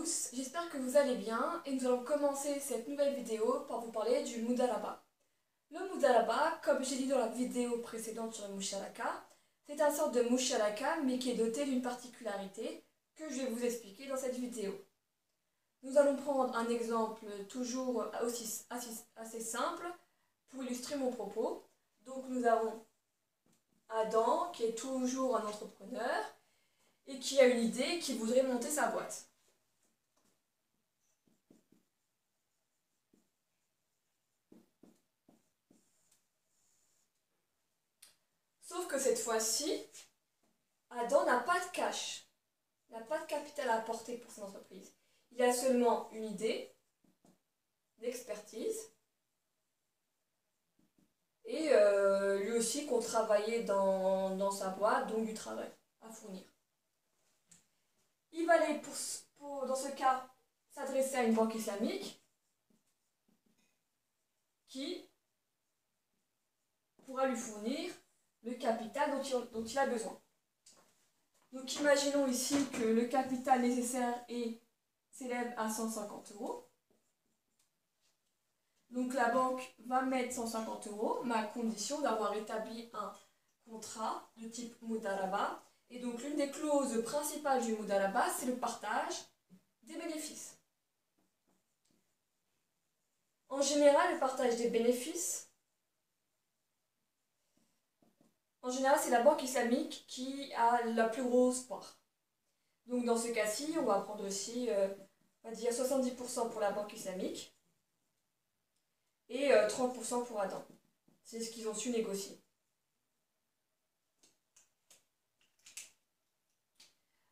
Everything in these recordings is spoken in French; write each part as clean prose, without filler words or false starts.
tous, j'espère que vous allez bien et nous allons commencer cette nouvelle vidéo par vous parler du Mudalaba. Le Mudalaba, comme j'ai dit dans la vidéo précédente sur le Musharaka, c'est un sort de Musharaka mais qui est doté d'une particularité que je vais vous expliquer dans cette vidéo. Nous allons prendre un exemple toujours aussi assez simple pour illustrer mon propos. Donc nous avons Adam qui est toujours un entrepreneur et qui a une idée, qui voudrait monter sa boîte. Sauf que cette fois-ci, Adam n'a pas de cash, n'a pas de capital à apporter pour son entreprise. Il a seulement une idée, l'expertise, et lui aussi compte travailler dans sa boîte, donc du travail à fournir. Il va aller, dans ce cas, s'adresser à une banque islamique qui pourra lui fournir le capital dont il a besoin. Donc imaginons ici que le capital nécessaire s'élève à 150 €. Donc la banque va mettre 150 €, mais à condition d'avoir établi un contrat de type Mudaraba. Et donc l'une des clauses principales du Mudaraba, c'est le partage des bénéfices. En général, le partage des bénéfices, c'est la banque islamique qui a la plus grosse part. Donc dans ce cas-ci, on va prendre aussi, on va dire 70% pour la banque islamique et 30% pour Adam. C'est ce qu'ils ont su négocier.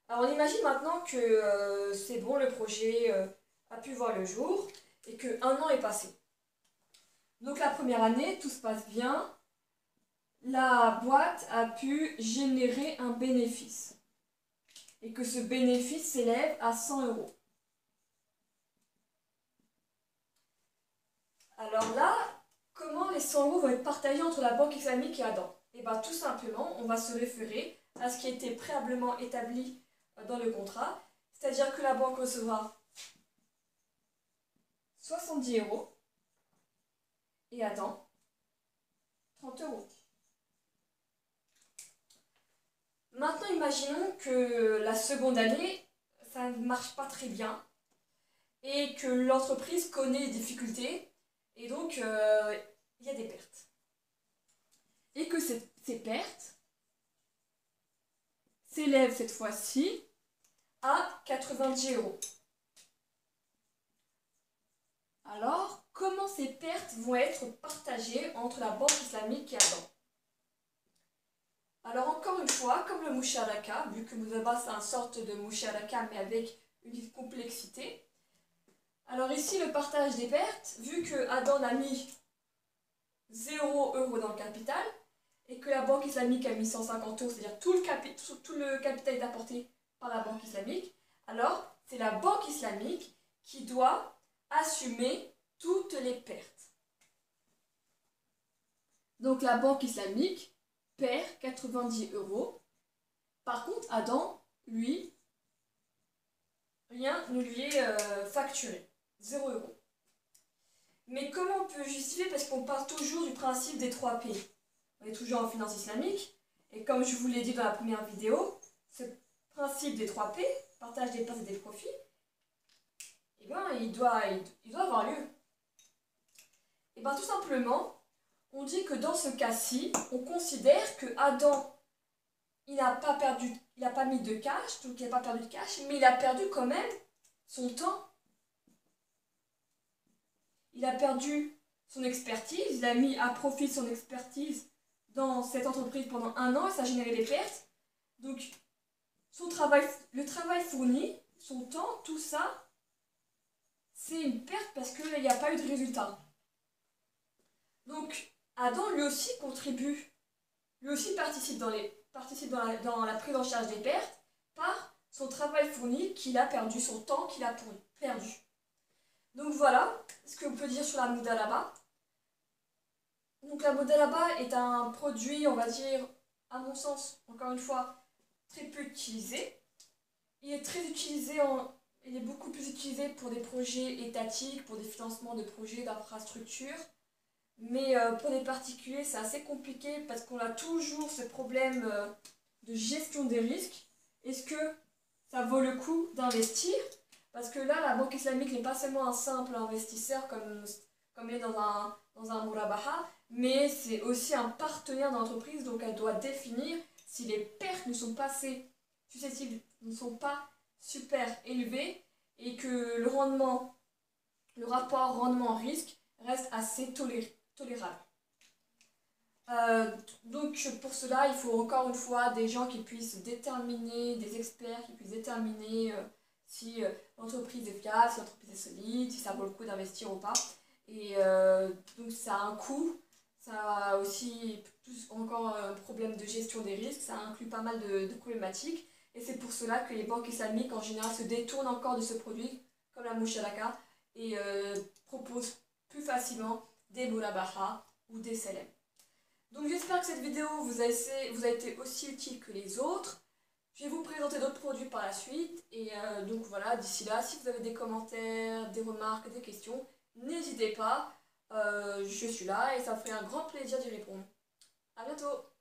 Alors on imagine maintenant que c'est bon, le projet a pu voir le jour et qu'un an est passé. Donc la première année, tout se passe bien. La boîte a pu générer un bénéfice et que ce bénéfice s'élève à 100 €. Alors là, comment les 100 € vont être partagés entre la banque islamique et Adam? Et bien tout simplement, on va se référer à ce qui a été préalablement établi dans le contrat, c'est-à-dire que la banque recevra 70 € et Adam 30 €. Maintenant, imaginons que la seconde année, ça ne marche pas très bien et que l'entreprise connaît des difficultés et donc il y a des pertes. Et que ces pertes s'élèvent cette fois-ci à 90 €. Alors, comment ces pertes vont être partagées entre la banque islamique et Adam? Alors encore une fois, comme le Musharaka, vu que Mudalaba c'est une sorte de Musharaka mais avec une complexité. Alors ici le partage des pertes, vu que Adam a mis 0 € dans le capital et que la banque islamique a mis 150 €, c'est-à-dire tout le capital est apporté par la banque islamique, alors c'est la banque islamique qui doit assumer toutes les pertes. Donc la banque islamique perd 90 €. Par contre, Adam, lui, rien ne lui est facturé. 0 €. Mais comment on peut justifier? Parce qu'on parle toujours du principe des 3 P. On est toujours en finance islamique. Et comme je vous l'ai dit dans la première vidéo, ce principe des 3 P, partage des pertes et des profits, eh ben, il doit avoir lieu. Et bien tout simplement, on dit que dans ce cas-ci, on considère que Adam, il n'a pas mis de cash, donc il n'a pas perdu de cash, mais il a perdu quand même son temps. Il a perdu son expertise, il a mis à profit son expertise dans cette entreprise pendant un an et ça a généré des pertes. Donc, le travail fourni, son temps, tout ça, c'est une perte parce qu'il n'y a pas eu de résultat. Donc, Adam lui aussi contribue, lui aussi participe dans la prise en charge des pertes par son travail fourni qu'il a perdu, son temps qu'il a perdu. Donc voilà ce que l'on peut dire sur la Mudalaba. Donc la Mudalaba est un produit, on va dire, à mon sens, encore une fois, très peu utilisé. Il est très utilisé il est beaucoup plus utilisé pour des projets étatiques, pour des financements de projets d'infrastructure. Mais pour les particuliers, c'est assez compliqué parce qu'on a toujours ce problème de gestion des risques. Est-ce que ça vaut le coup d'investir? Parce que là, la banque islamique n'est pas seulement un simple investisseur comme il est dans un murabaha, mais c'est aussi un partenaire d'entreprise, donc elle doit définir si les pertes ne sont pas assez susceptibles, ne sont pas super élevées et que le rapport rendement-risque reste assez tolérable. Donc pour cela, il faut encore une fois des gens qui puissent déterminer, des experts qui puissent déterminer si l'entreprise est fiable, si l'entreprise est solide, si ça vaut le coup d'investir ou pas. Et donc ça a un coût, ça a aussi encore un problème de gestion des risques, ça inclut pas mal de problématiques. Et c'est pour cela que les banques islamiques en général se détournent encore de ce produit, comme la musharaka, et proposent plus facilement des murabaha ou des selem. Donc j'espère que cette vidéo vous a été aussi utile que les autres. Je vais vous présenter d'autres produits par la suite. Et donc voilà, d'ici là, si vous avez des commentaires, des remarques, des questions, n'hésitez pas. Je suis là et ça me ferait un grand plaisir d'y répondre. A bientôt!